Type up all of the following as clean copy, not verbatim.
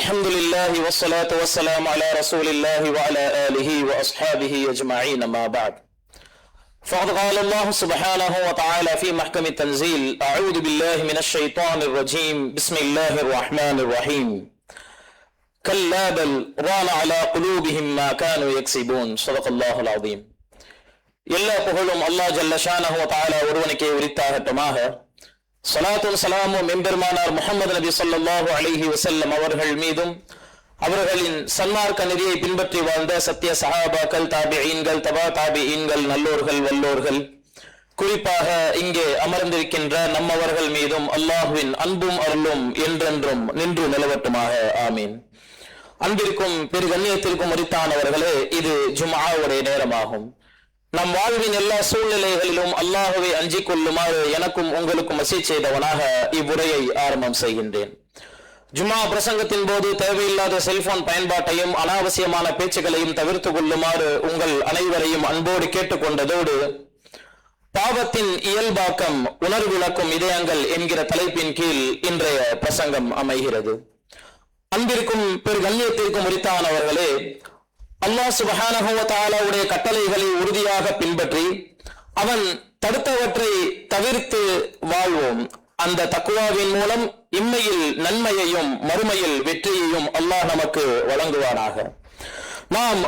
الحمد لله والصلاة والسلام على رسول الله وعلى آله وأصحابه أجمعين ما بعد فقد قال الله سبحانه وتعالى في محكم التنزيل أعوذ بالله من الشيطان الرجيم بسم الله الرحمن الرحيم كلا بل ران على قلوبهم ما كانوا يكسبون صدق الله العظيم எல்லா புகழும் அல்லாஹ் ஜல்ல ஷானஹு வ தஆலா ஒருவனுக்கே உரித்தாகட்டுமாக. ஸலாத்தும் ஸலாமும் எம்பெருமானார் முஹம்மது நபி ஸல்லல்லாஹு அலைஹி வஸல்லம் அவர்கள் மீதும் அவர்களின் சன்மார்க்க நெறியை பின்பற்றி வாழ்ந்த சத்திய சஹாபாக்கள், தாபிஈன்கள், தபா தாபிஈன்கள், நல்லோர்கள், வல்லோர்கள், குறிப்பாக இங்கே அமர்ந்திருக்கின்ற நம்மவர்கள் மீதும் அல்லாஹ்வின் அன்பும் அருளும் என்றென்றும் நின்று நிலவட்டுமாக. ஆமீன். அன்பிற்கும் பெரு கண்ணியத்திற்கும் உரித்தானவர்களே, இது ஜும்ஆவுடைய நேரமாகும். நம் வாழ்வின் எல்லா சூழ்நிலைகளிலும் அல்லாஹ்வை அஞ்சிக் கொள்ளுமாறு எனக்கும் உங்களுக்கும் வசிய செய்தவனாக இவ்வுரையை ஆரம்பம் செய்கின்றேன். ஜும்ஆ பிரசங்கத்தின் போது தேவையில்லாத செல்போன் பயன்பாட்டையும் அனாவசியமான பேச்சுகளையும் தவிர்த்து கொள்ளுமாறு உங்கள் அனைவரையும் அன்போடு கேட்டுக்கொண்டதோடு, பாவத்தின் இயல்பாக்கம் உணர்விளக்கும் இதயங்கள் என்கிற தலைப்பின் கீழ் இன்றைய பிரசங்கம் அமைகிறது. அன்பிற்கும் பெரு கண்ணியத்திற்கும் உரித்தானவர்களே, அல்லாஹ் சுப்ஹானஹு வ தஆலாவுடைய கட்டளைகளை உறுதியாக பின்பற்றி அவன் தடுத்தவற்றை தவிர்த்து வாழ்வோம். அந்த தக்வாவின் மூலம் இம்மையில் நன்மையையும் மறுமையில் வெற்றியையும் அல்லாஹ் நமக்கு வழங்குவானாக. நாம்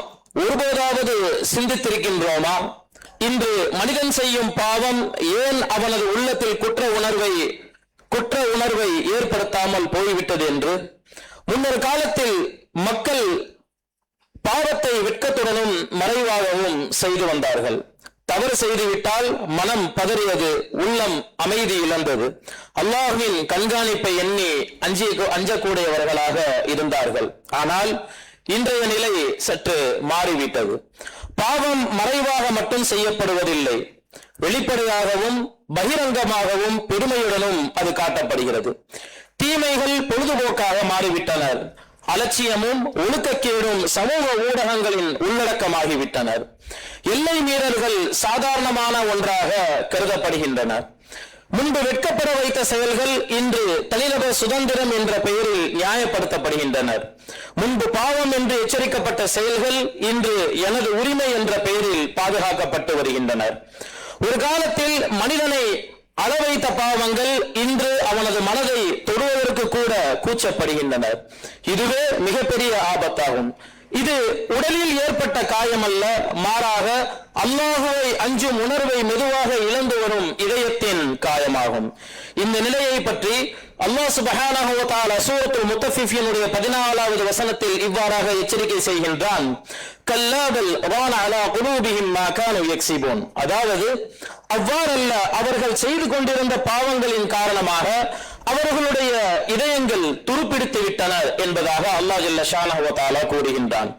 ஒருபோதாவது சிந்தித்திருக்கின்றோமா, இன்று மனிதன் செய்யும் பாவம் ஏன் அவனது உள்ளத்தில் குற்ற உணர்வை ஏற்படுத்தாமல் போய்விட்டது என்று? முன்னொரு காலத்தில் மக்கள் பாவத்தை வெட்கத்துடனும் மறைவாகவும் செய்து வந்தார்கள். தவறு செய்துவிட்டால் மனம் பதறியது, உள்ளம் அமைதி இழந்தது, அல்லாஹ்வின் கண்காணிப்பை எண்ணி அஞ்சக்கூடியவர்களாக இருந்தார்கள். ஆனால் இன்றைய நிலை சற்று மாறிவிட்டது. பாவம் மறைவாக மட்டும் செய்யப்படுவதில்லை, வெளிப்படையாகவும் பகிரங்கமாகவும் பெருமையுடனும் அது காட்டப்படுகிறது. தீமைகள் பொழுதுபோக்காக மாறிவிட்டனர். அலட்சியமும் ஒழுக்கக்கேடும் சமூக ஊடகங்களின் உள்ளடக்கமாகிவிட்டனர். எல்லை மீறல்கள் சாதாரணமான ஒன்றாக கருதப்படுகின்றன. முன்பு வெட்கப்பட வைத்த செயல்கள் இன்று தனிநபர் சுதந்திரம் என்ற பெயரில் நியாயப்படுத்தப்படுகின்றனர். முன்பு பாவம் என்று எச்சரிக்கப்பட்ட செயல்கள் இன்று எனது உரிமை என்ற பெயரில் பாதுகாக்கப்பட்டு வருகின்றனர். ஒரு காலத்தில் மனிதனை அளவைத்த பாவங்கள் இன்று அவனது மனதை தொடுவதற்கு கூட கூச்சப்படுகின்றனர். இதுவே மிகப்பெரிய ஆபத்தாகும். இது உடலில் ஏற்பட்ட காயம் அல்ல, மாறாக அல்லாஹுவை அஞ்சும் உணர்வை மெதுவாக இழந்து வரும் இதயத்தின் காயமாகும். இந்த நிலையை பற்றி அல்லாஹ் சுப்ஹானஹு வ தஆலா சூரத்துல் முத்தஃபிஃபினுடைய 14வது வசனத்தில் இவ்வாறாக எச்சரிக்கை செய்கின்றான். கல்லா பல் ரான அலா குலூபிஹிம் மா கானூ யக்ஸிபூன். அதாவது அவ்வாறல்ல, அவர்கள் செய்து கொண்டிருந்த பாவங்களின் காரணமாக அவர்களுடைய இதயங்கள் துருப்பிடித்து விட்டனர் என்பதாக அல்லாஹ் ஜல்ல ஷானஹு வ தஆலா கூறுகின்றான்.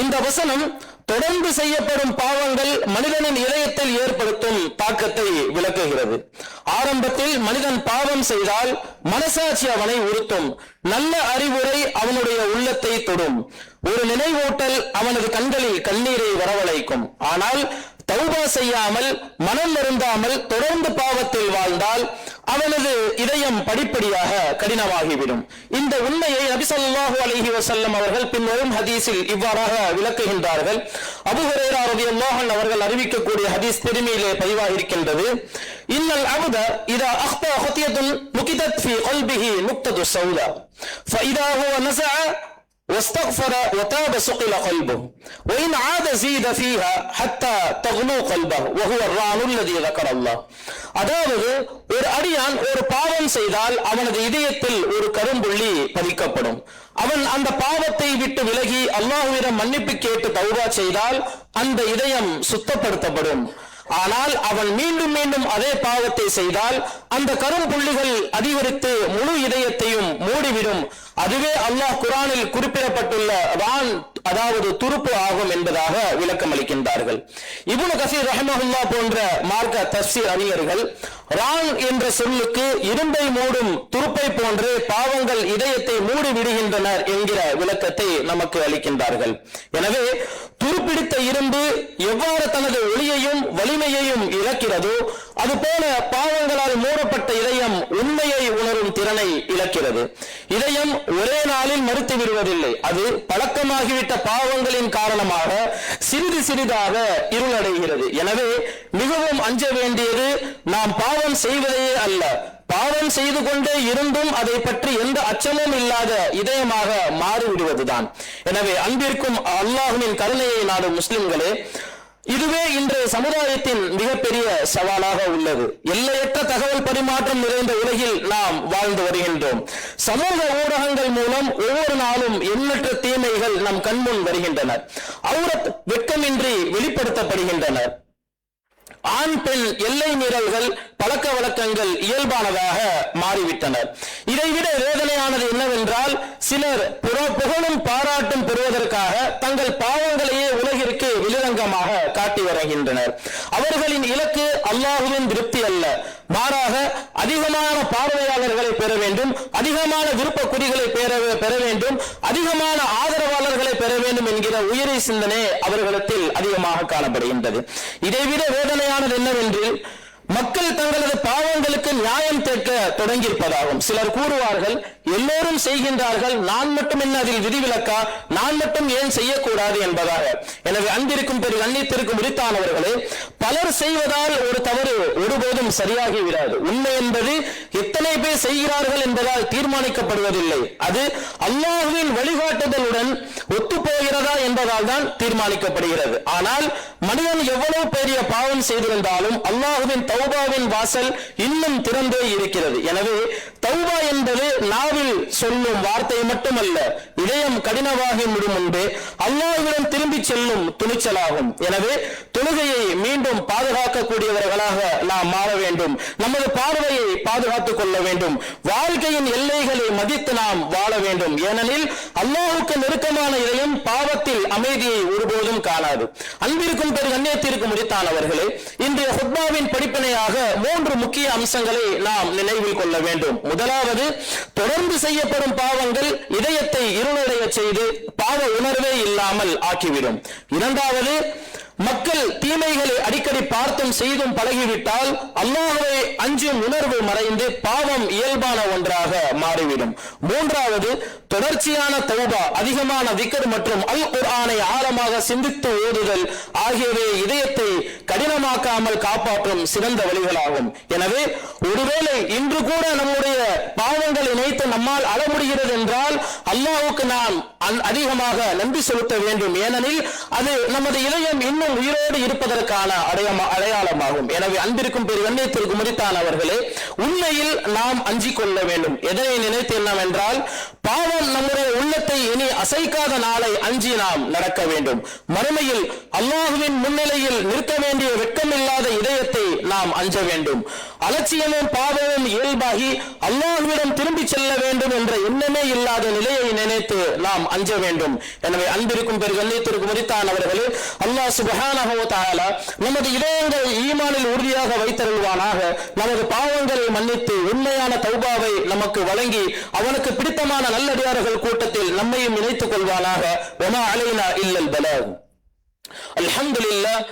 இந்த வசனம் தொடர்ந்து செய்யப்படும் பாவங்கள் மனிதனின் இதயத்தில் ஏற்படுத்தும் தாக்கத்தை விளக்குகிறது. ஆரம்பத்தில் மனிதன் பாவம் செய்தால் மனசாட்சி அவனை உறுத்தும், நல்ல அறிவுரை அவனுடைய உள்ளத்தை தொடும், ஒரு நினைவூட்டல் அவனது கண்களில் கண்ணீரை வரவழைக்கும். ஆனால் தௌபா செய்யாமல் மனம் வருந்தாமல் தொடர்ந்து பாவத்தில் வாழ்ந்தால் அவனது இதயம் படிப்படியாக கடினமாகிவிடும். இந்த உண்மையை நபி ஸல்லல்லாஹு அலைஹி வஸல்லம் அவர்கள் பின்வரும் ஹதீஸில் இவ்வாறாக விளக்குகின்றார்கள். அபூ ஹுரைரா ரலியல்லாஹு அன்ஹு அவர்கள் அறிவிக்கக்கூடிய ஹதீஸ் திருமியிலே பதிவாகி இருக்கின்றது. இன்னல் அப்த இதா அக்தா ஹதியத்துன் முகிதத் ஃபீ கல்பிஹி நுக்தது ஸௌதா ஃபஇதா ஹுவ நஸஅ واستغفر وتاب سقل قلبه وإن عاد زيد فيها حتى تغلو قلبه وهو الران الذي ذكر الله. அதாவது ஒரு அடியான் ஒரு பாவம் செய்தால் அவனது இதயத்தில் ஒரு கரும்புள்ளி பதிக்கப்படும். அவன் அந்த பாவத்தை விட்டு விலகி அல்லாஹ்விடம் மன்னிப்பு கேட்டு தௌபா செய்தால் அந்த இதயம் சுத்தப்படுத்தப்படும். ஆனால் அவன் மீண்டும் மீண்டும் அதே பாவத்தை செய்தால் அந்த கரும்புள்ளிகள் அதிகரித்து முழு இதயத்தையும் மூடிவிடும். அதுவே அல்லாஹ் குர்ஆனில் குறிப்பிடப்பட்டுள்ள ரான், அதாவது துருப்பு ஆகும் என்பதாக விளக்கம் அளிக்கின்றார்கள். இப்னு கஸீர் ரஹ்மஹுல்லாஹ் போன்ற மார்க்க தஃசீர் அறிஞர்கள் ரான் என்ற சொல்லுக்கு இரும்பை மூடும் துருப்பை போன்று பாவங்கள் இதயத்தை மூடி விடுகின்றனர் என்கிற விளக்கத்தை நமக்கு அளிக்கின்றார்கள். எனவே துருப்பிடித்த இரும்பு எவ்வாறு தனது ஒளியையும் வலிமையையும் இழக்கிறதோ அதுபோல பாவங்களால் மூடப்பட்ட இதயம் உண்மையை உணரும் திறனை இழக்கிறது. இதயம் ஒரே நாளில் மறுத்து விடுவதில்லை. அது பழக்கமாகிவிட்ட பாவங்களின் காரணமாக சிறிது சிறிதாக இருளடைகிறது. எனவே மிகவும் அஞ்ச வேண்டியது நாம் பாவம் செய்வதையே அல்ல, பாவம் செய்து கொண்டே இருந்தும் அதை பற்றி எந்த அச்சமும் இல்லாத இதயமாக மாறிவிடுவதுதான். எனவே அன்பிற்கும் அல்லாஹ்வின் கருணையை நாடும் முஸ்லிம்களே, இதுவே இன்றைய சமுதாயத்தின் மிகப்பெரிய சவாலாக உள்ளது. எல்லையற்ற தகவல் பரிமாற்றம் நிறைந்த உலகில் நாம் வாழ்ந்து வருகின்றோம். சமூக ஊடகங்கள் மூலம் ஒவ்வொரு நாளும் எண்ணற்ற தீமைகள் நம் கண்முன் வருகின்றன. அவுரத் வெட்கமின்றி வெளிப்படுத்தப்படுகின்றன. ஆண் பெண் எல்லை மீறல்கள் பழக்க வழக்கங்கள் இயல்பானதாக மாறிவிட்டன. இதைவிட வேதனையானது என்னவென்றால், சிலர் புகழும் பாராட்டும் பெறுவதற்காக தங்கள் பாவங்களையே உலகிற்கு வெளிரங்கமாக காட்டி வருகின்றனர். அவர்களின் இலக்கு அல்லாஹ்வின் திருப்தி அல்ல, மாறாக அதிகமான பார்வையாளர்களை பெற வேண்டும், அதிகமான விருப்ப குறிகளை பெற வேண்டும், அதிகமான ஆதரவாளர்களை பெற வேண்டும் என்கிற உயரிய சிந்தனை அவர்களிடத்தில் அதிகமாக காணப்படுகின்றது. இதைவிட வேதனையானது என்னவென்று, மக்கள் தங்களது பாவங்களுக்கு நியாயம் கேட்க தொடங்கியிருப்பதாகும். சிலர் கூறுவார்கள், எல்லோரும் செய்கின்றார்கள், நான் மட்டும் என்ன அதில் விதிவிலக்கா, நான் மட்டும் ஏன் செய்யக்கூடாது என்பதாக. எனவே அன்பிற்கும் பெரிய கண்ணியத்திற்கும் உரித்தானவர்களே, பலர் செய்வதால் ஒரு தவறு ஒருபோதும் சரியாகி விடாது. உண்மை என்பது எத்தனை பேர் செய்கிறார்கள் என்பதால் தீர்மானிக்கப்படுவதில்லை, அது அல்லாஹ்வின் வழிகாட்டுதலுடன் ஒத்துப்போகிறதா என்பதால் தான் தீர்மானிக்கப்படுகிறது. ஆனால் மனிதன் எவ்வளவு பெரிய பாவம் செய்திருந்தாலும் அல்லாஹ்வின் தௌபாவின் வாசல் இன்னும் திறந்தே இருக்கிறது. எனவே தௌபா என்பது நாவில் சொல்லும் வார்த்தை மட்டுமல்ல, இதயம் கடினமாகி விடும் முன்பே அல்லாஹ்விடம் திரும்பி செல்லும் துணிச்சலாகும். எனவே தொழுகையை மீண்டும் பாதுகாக்கக்கூடியவர்களாக நாம் மாற வேண்டும். நமது பார்வையை பாதுகாத்துக் கொள்ள வேண்டும். வாழ்க்கையின் எல்லைகளை மதித்து நாம் வாழ வேண்டும். ஏனெனில் அல்லாஹ்வுக்கு நெருக்கமான இதயம் பாவத்தில் அமைதியை ஒருபோதும் காணாது. அன்பிற்கும் பெரிய கண்ணியத்திற்கும் உரித்தானவர்களே, இன்றைய ஹுத்பாவின் படிப்பினையாக 3 முக்கிய அம்சங்களை நாம் நினைவில் கொள்ள வேண்டும். முதலாவது, தொடர்ந்து செய்யப்படும் பாவங்கள் இதயத்தை இருளடைய செய்து பாவ உணர்வே இல்லாமல் ஆக்கிவிடும். இரண்டாவது, மக்கள் தீமைகளை அடிக்கடி பார்த்தும் செய்தும் பழகிவிட்டால் அல்லாஹ்வை அஞ்சும் உணர்வு மறைந்து பாவம் இயல்பான ஒன்றாக மாறிவிடும். மூன்றாவது, தொடர்ச்சியான தௌபா, அதிகமான திக்ர் மற்றும் அல் குர்ஆனை ஆழமாக சிந்தித்து ஓதுதல் ஆகியவை இதயத்தை கடினமாக்காமல் காப்பாற்றும் சிறந்த வழிகளாகும். எனவே ஒருவேளை இன்று கூட நம்முடைய பாவங்களை நினைத்து நம்மால் அழ முடிகிறது என்றால் அல்லாஹ்வுக்கு நாம் அதிகமாக நன்றி செலுத்த வேண்டும். ஏனெனில் அது நமது இதயம் இன்னும் உயிரோடு இருப்பதற்கான அடையாளமாகும். எனவே அன்பிற்கும் பெரிய கண்ணியத்திற்கும் உரித்தானவர்களே, உண்மையில் நாம் அஞ்சிக் கொள்ள வேண்டும். எதனை நினைத்து என்னவென்றால், பாவம் நம்முடைய உள்ளத்தை இனி அசைக்காத நாளை அஞ்சி நாம் நடக்க வேண்டும். மறுமையில் அல்லாஹ்வின் முன்னிலையில் நிற்க வேண்டிய வெட்கமில்லாத இதயத்தை நாம் அஞ்ச வேண்டும். அலட்சியமும் பாவமும் இயல்பாகி அல்லாஹ்விடம் திரும்பி செல்ல வேண்டும் என்ற எண்ணமே இல்லாத நிலையை நினைத்து நாம் அஞ்ச வேண்டும். எனவே அன்பிற்கும் பெரிய கண்ணியத்திற்கும் உரித்தானவர்களே, அல்லாஹ் சுப்ஹானஹு வ தஆலா நமது இதயங்கள் ஈமானில் உறுதியாக வைத்தருள்வானாக. நமது பாவங்களை மன்னித்து உண்மையான தௌபாவை நமக்கு வழங்கி அவனுக்கு பிடித்தமான நல்லடியார்கள் கூட்டத்தில் நம்மையும் இணைத்துக் கொள்வானாக. வமா அலைனா இல்லல் பலாக். அல்ஹம்துலில்லாஹ்.